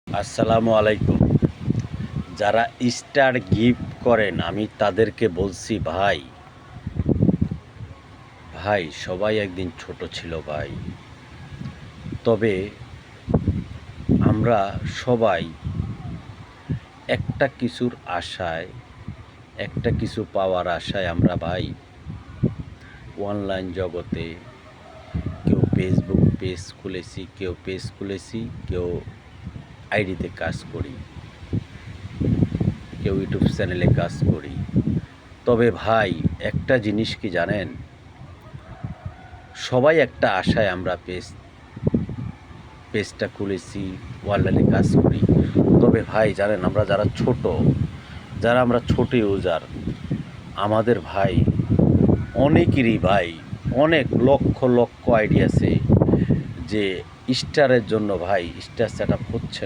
আসসালামু আলাইকুম। যারা স্টার গিফট করেন আমি তাদেরকে বলছি ভাই, ভাই সবাই একদিন ছোট ছিল ভাই। তবে আমরা সবাই একটা কিছুর আশায়, একটা কিছু পাওয়ার আশায় আমরা ভাই অনলাইন জগতে কেউ ফেসবুক পেজ খুলেছি, কেউ আইডিতে কাজ করি, কেউ ইউটিউব চ্যানেলে কাজ করি। তবে ভাই একটা জিনিস কি জানেন, সবাই একটা আশায় আমরা পেজটা খুলেছি, অনলাইনে কাজ করি। তবে ভাই জানেন, আমরা ছোট ইউজার, আমাদের ভাই অনেকেরই ভাই অনেক লক্ষ লক্ষ আইডি আছে যে স্টারের জন্য ভাই স্টার সেট আপ হচ্ছে না।